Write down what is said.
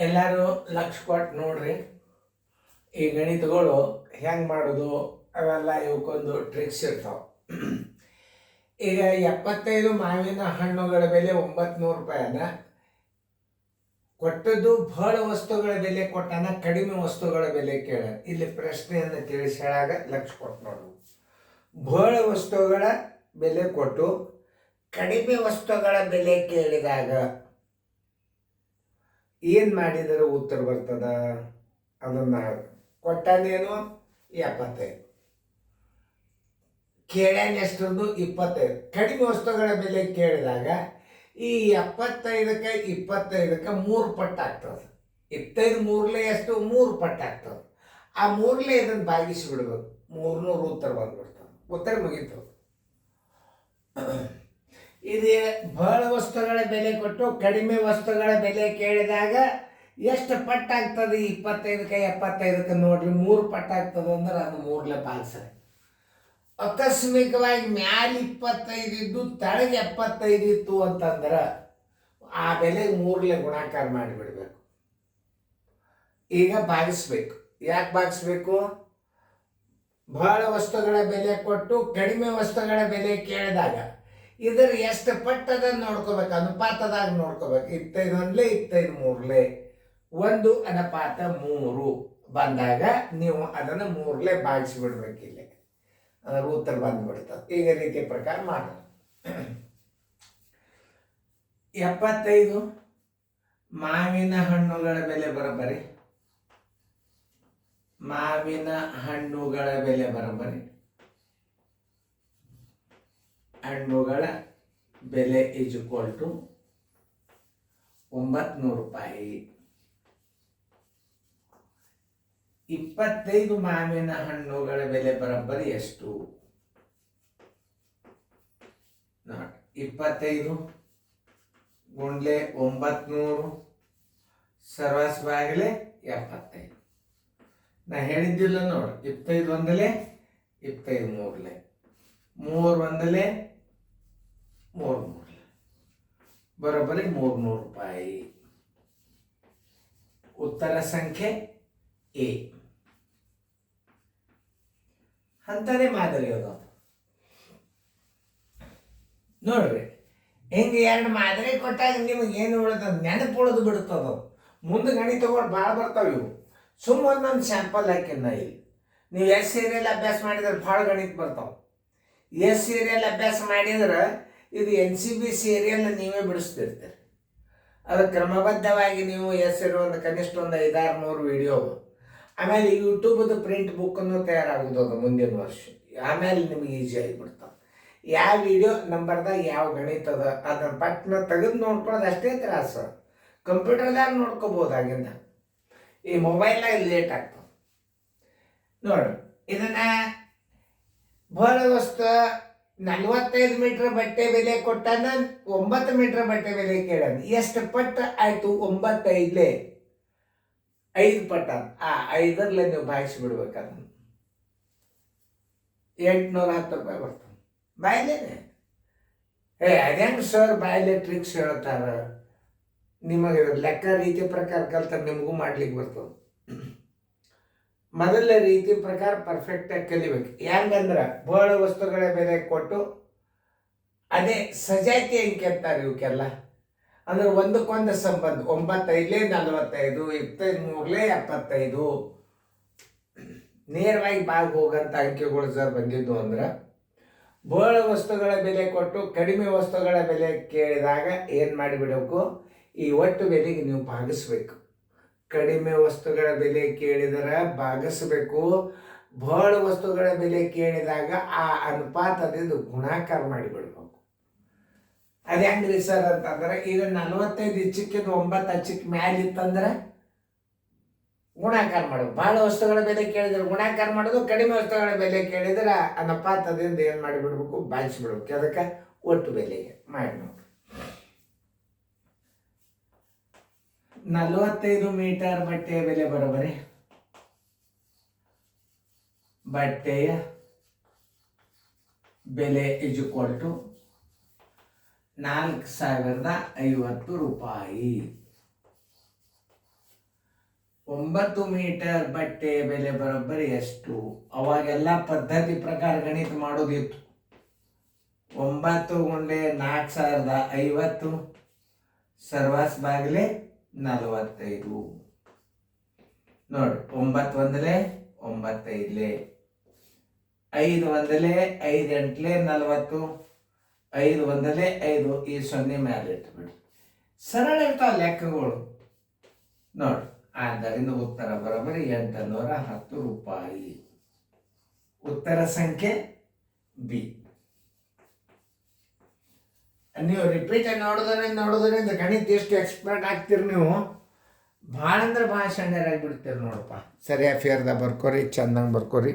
ಎಲ್ಲರೂ ಲಕ್ಷ ಕೊಟ್ಟು ನೋಡ್ರಿ ಈ ಗಣಿತಗಳು ಹೆಂಗೆ ಮಾಡೋದು ಅವೆಲ್ಲ ಇವಕ್ಕೊಂದು ಟ್ರಿಕ್ಸ್ ಇರ್ತಾವೆ. ಈಗ 75 ಮಾವಿನ ಹಣ್ಣುಗಳ ಬೆಲೆ 900 ರೂಪಾಯಿನ ಕೊಟ್ಟದ್ದು ಬಹಳ ವಸ್ತುಗಳ ಬೆಲೆ ಕೊಟ್ಟಾನ, ಕಡಿಮೆ ವಸ್ತುಗಳ ಬೆಲೆ ಕೇಳ. ಇಲ್ಲಿ ಪ್ರಶ್ನೆಯನ್ನು ತಿಳಿಸಿ ಹೇಳಾಗ ಲಕ್ಷ ಕೊಟ್ಟು ನೋಡು. ಬಹಳ ವಸ್ತುಗಳ ಬೆಲೆ ಕೊಟ್ಟು ಕಡಿಮೆ ವಸ್ತುಗಳ ಬೆಲೆ ಕೇಳಿದಾಗ ಏನು ಮಾಡಿದರೆ ಉತ್ತರ ಬರ್ತದ? ಅದನ್ನು ಕೊಟ್ಟಾನೇನು 75, ಕೇಳ್ಯಾನ ಎಷ್ಟೊಂದು 25. ಕಡಿಮೆ ವಸ್ತುಗಳ ಬೆಲೆ ಕೇಳಿದಾಗ ಈ 75ಕ್ಕೆ 25ಕ್ಕೆ 3 ಪಟ್ಟು ಆಗ್ತದೆ. 25 ಮೂರಲೆ ಎಷ್ಟು? 3 ಪಟ್ಟು ಆಗ್ತದೆ. ಆ ಮೂರಲೆ ಇದನ್ನು ಭಾಗಿಸಿ ಬಿಡ್ಬೇಕು, 300 ಉತ್ತರ ಬಂದ್ಬಿಡ್ತದೆ. ಉತ್ತರ ಮುಗೀತು. ಇದು ಬಹಳ ವಸ್ತುಗಳ ಬೆಲೆ ಕೊಟ್ಟು ಕಡಿಮೆ ವಸ್ತುಗಳ ಬೆಲೆ ಕೇಳಿದಾಗ ಎಷ್ಟು ಪಟ್ಟಾಗ್ತದೆ? 25ಕ್ಕೆ 75ಕ್ಕೆ ನೋಡ್ರಿ 3 ಪಟ್ಟಾಗ್ತದೆ ಅಂದ್ರೆ ಅದು 3ಲೆ ಭಾಗಿಸ್ರಿ. ಆಕಸ್ಮಿಕವಾಗಿ ಮ್ಯಾಲ 25 ಇದ್ದು ತಳಗೆ 75 ಇತ್ತು ಅಂತಂದ್ರೆ ಆ ಬೆಲೆಗೆ 3ಲೆ ಗುಣಾಕಾರ ಮಾಡಿಬಿಡ್ಬೇಕು. ಈಗ ಭಾಗಿಸ್ಬೇಕು. ಯಾಕೆ ಭಾಗಿಸ್ಬೇಕು? ಬಹಳ ವಸ್ತುಗಳ ಬೆಲೆ ಕೊಟ್ಟು ಕಡಿಮೆ ವಸ್ತುಗಳ ಬೆಲೆ ಕೇಳಿದಾಗ ಇದರ ಎಷ್ಟು ಪಟ್ಟದ ನೋಡ್ಕೋಬೇಕು, ಅನುಪಾತದಾಗ ನೋಡ್ಕೋಬೇಕು. 25 ಒಂದ್ಲೆ 25 ಮೂರಲೆ 1 ಅನುಪಾತ 3 ಬಂದಾಗ ನೀವು ಅದನ್ನು 3ಲೆ ಭಾಗಿಸಿಬಿಡ್ಬೇಕು. ಇಲ್ಲಿ ಅದರ ಉತ್ತರ ಬಂದ್ಬಿಡ್ತದೆ. ಈಗ ರೀತಿ ಪ್ರಕಾರ ಮಾಡೋದು. 75 ಮಾವಿನ ಹಣ್ಣುಗಳ ಬೆಲೆ ಬರೋಬ್ಬರಿ, ಮಾವಿನ ಹಣ್ಣುಗಳ ಬೆಲೆ ಬರೋಬ್ಬರಿ, ಹಣ್ಣುಗಳ ಬೆಲೆ ಈಸ್ ಈಕ್ವಲ್ ಟು 900 ರೂಪಾಯಿ. 25 ಮಾವಿನ ಹಣ್ಣುಗಳ ಬೆಲೆ ಬರೋಬ್ಬರಿ ಎಷ್ಟು? ನೋಡಿ, 25 ಗುಂಡ್ಲೆ 900 ಸರ್ವಸ್ ಬಾಗಿಲೆ 75. ನಾ ಹೇಳಿದ್ದಿಲ್ಲ ನೋಡಿ, 25 ಒಂದಲೆ 25 ಮೂರಲೆ 3 ಒಂದಲೆ 3 ಮೂರಲೆ ಬರೋಬ್ಬರಿ 300 ರೂಪಾಯಿ. ಉತ್ತರ ಸಂಖ್ಯೆ ಎ. ಅಂತಾನೆ ಮಾದರಿ ಅದು. ನೋಡ್ರಿ, ಹಿಂಗೆ 2 ಮಾದರಿ ಕೊಟ್ಟಾಗ ನಿಮಗೆ ಏನು ಉಳಿದ ನೆನಪು ಉಳಿದು ಬಿಡ್ತದ. ಮುಂದೆ ಗಣಿತಗಳು ಭಾಳ ಬರ್ತಾವೆ. ಇವು ಸುಮ್ಮ ಒಂದೊಂದು ಸ್ಯಾಂಪಲ್ ಹಾಕಿನ ಇಲ್ಲಿ. ನೀವು ಎಸ್ ಸೀರಿಯಲ್ ಅಭ್ಯಾಸ ಮಾಡಿದ್ರೆ ಭಾಳ ಗಣಿತ ಬರ್ತಾವೆ. ಎಸ್ ಸೀರಿಯಲ್ ಅಭ್ಯಾಸ ಮಾಡಿದ್ರೆ ಇದು NCB ಸೀರಿಯಲ್ ನೀವೇ ಬಿಡಿಸ್ತಿರ್ತೀರಿ. ಅದು ಕ್ರಮಬದ್ಧವಾಗಿ ನೀವು ಎಸ್ ಒಂದು ಕನಿಷ್ಠ ಒಂದು 500-600 ವಿಡಿಯೋ, ಆಮೇಲೆ ಯೂಟ್ಯೂಬ್ದು ಪ್ರಿಂಟ್ ಬುಕ್ಕನ್ನು ತಯಾರಾಗೋದು ಅದು ಮುಂದಿನ ವರ್ಷ. ಆಮೇಲೆ ನಿಮ್ಗೆ ಈಸಿ ಆಗಿಬಿಡ್ತಾವೆ. ಯಾವ ವಿಡಿಯೋ ನಂಬರ್ದಾಗ ಯಾವ ಗಣಿತ ಅದ ಅದನ್ನು ಪಟ್ನ ತೆಗೆದು ನೋಡ್ಕೊಳ್ಳೋದು ಅಷ್ಟೇ ತ್ರಾಸು. ಕಂಪ್ಯೂಟರ್ದಾಗ ನೋಡ್ಕೋಬೋದಾಗಿಂದ ಈ ಮೊಬೈಲ್ನಾಗ ಲೇಟ್ ಆಗ್ತದೆ. ನೋಡಿ, ಇದನ್ನು ಬಹಳ ವಸ್ತು 45 ಮೀಟರ್ ಬಟ್ಟೆ ಬೆಲೆ ಕೊಟ್ಟಾನ, 9 ಮೀಟರ್ ಬಟ್ಟೆ ಬೆಲೆ ಕೇಳಾನ. ಎಷ್ಟು ಪಟ್ಟು ಆಯಿತು? 9 5 ಪಟ್ಟ. ಆ 5ರಲ್ಲೇ ನೀವು ಭಾಗಿಸಿ ಬಿಡ್ಬೇಕು. ಅದನ್ನು 810 ರೂಪಾಯಿ ಬರ್ತದೆ ಬಾಯ್ಲೇನೆ. ಅದೇನು ಸರ್ ಬಾಯ್ಲೆ ಟ್ರಿಕ್ಸ್ ಹೇಳ್ತಾರ? ನಿಮಗೆ ಲೆಕ್ಕ ರೀತಿ ಪ್ರಕಾರ ಕಲ್ತಾರೆ, ನಿಮಗೂ ಮಾಡ್ಲಿಕ್ಕೆ ಬರ್ತದೆ. ಮೊದಲ ರೀತಿ ಪ್ರಕಾರ ಪರ್ಫೆಕ್ಟಾಗಿ ಕಲಿಬೇಕು. ಹೆಂಗಂದ್ರೆ ಬಹಳ ವಸ್ತುಗಳ ಬೆಲೆ ಕೊಟ್ಟು ಅದೇ ಸಜಾತಿ ಅಂಕೆ ಅಂತಾರೆ ಇವಕ್ಕೆಲ್ಲ. ಅಂದ್ರೆ ಒಂದಕ್ಕೊಂದು ಸಂಬಂಧ. 9 45, 25 ಮೂರಲೆ 75 ನೇರವಾಗಿ ಬಾಗಿ ಹೋಗಂತ ಅಂಕೆಗಳು ಸರ್ ಬಂದಿದ್ದು. ಅಂದ್ರೆ ಬಹಳ ವಸ್ತುಗಳ ಬೆಲೆ ಕೊಟ್ಟು ಕಡಿಮೆ ವಸ್ತುಗಳ ಬೆಲೆ ಕೇಳಿದಾಗ ಏನು ಮಾಡಿಬಿಡಬೇಕು? ಈ ಒಟ್ಟು ಬೆಲೆಗೆ ನೀವು ಭಾಗಿಸ್ಬೇಕು. ಕಡಿಮೆ ವಸ್ತುಗಳ ಬೆಲೆ ಕೇಳಿದರೆ ಭಾಗಿಸ್ಬೇಕು. ಬಹಳ ವಸ್ತುಗಳ ಬೆಲೆ ಕೇಳಿದಾಗ ಆ ಅನುಪಾತದಿಂದ ಗುಣಾಕಾರ ಮಾಡಿಬಿಡ್ಬೇಕು. ಅದು ಹೆಂಗ್ರಿ ಸರ್ ಅಂತಂದ್ರೆ, ಈಗ 45 ಹೆಚ್ಚಕ್ಕಿಂತ 9 ಹಚ್ಚಕ್ಕೆ ಮ್ಯಾಲ ಇತ್ತಂದ್ರೆ ಗುಣಾಕಾರ ಮಾಡೋದು. ಬಹಳ ವಸ್ತುಗಳ ಬೆಲೆ ಕೇಳಿದ್ರೆ ಗುಣಾಕಾರ ಮಾಡೋದು, ಕಡಿಮೆ ವಸ್ತುಗಳ ಬೆಲೆ ಕೇಳಿದ್ರೆ ಅನುಪಾತದಿಂದ ಏನು ಮಾಡಿಬಿಡ್ಬೇಕು? ಭಾಗಿಸ್ಬಿಡ್ಬೇಕು. ಅದಕ್ಕೆ ಒಟ್ಟು ಬೆಲೆಗೆ ಮಾಡಿ ನೋಡಿ. 45 ಮೀಟರ್ ಬಟ್ಟೆಯ ಬೆಲೆ ಬರೋಬರಿ, ಬಟ್ಟೆಯ ಬೆಲೆ ಈಸ್ ಈಕ್ವಲ್ ಟು 4050 ರೂಪಾಯಿ. 9 ಮೀಟರ್ ಬಟ್ಟೆ ಬೆಲೆ ಬರೋಬ್ಬರಿ ಎಷ್ಟು? ಅವಾಗೆಲ್ಲ ಪದ್ಧತಿ ಪ್ರಕಾರ ಗಣಿತ ಮಾಡೋದಿತ್ತು. 9 ಗುಂಡೆ 4050 ಸರ್ವಾಸ್ ಬಾಗಿಲೆ 45. ನೋಡಿ, 9 ಒಂದಲೇ 9 ಐದಲೇ 5 ಒಂದಲೇ 5 ಎಂಟ್ಲೆ 40, 5 ಒಂದಲೇ 5. ಈ 0 ಮೇಲೆ ಇಟ್ಬಿಡಿ. ಸರಳ ಇರ್ತಾವ ಲೆಕ್ಕಗಳು ನೋಡಿ. ಆದ್ದರಿಂದ ಉತ್ತರ ಬರೋಬ್ಬರಿ 810 ರೂಪಾಯಿ. ಉತ್ತರ ಸಂಖ್ಯೆ ಬಿ. ನೀವು ರಿಪೀಟ್ ನೋಡೋದ್ರಿಂದ ಗಣಿತ ಎಷ್ಟು ಎಕ್ಸ್ಪರ್ಟ್ ಆಗ್ತೀರಿ ನೀವು. ಭಾಳ ಅಂದ್ರೆ ಭಾಳ ಸಣ್ಣರಾಗಿ ಬಿಡ್ತೀರಿ ನೋಡಪ್ಪ. ಸರಿಯಾಗಿ ಫೇರ್ದಾಗ ಬರ್ಕೋರಿ, ಚಂದಂಗೆ ಬರ್ಕೋರಿ.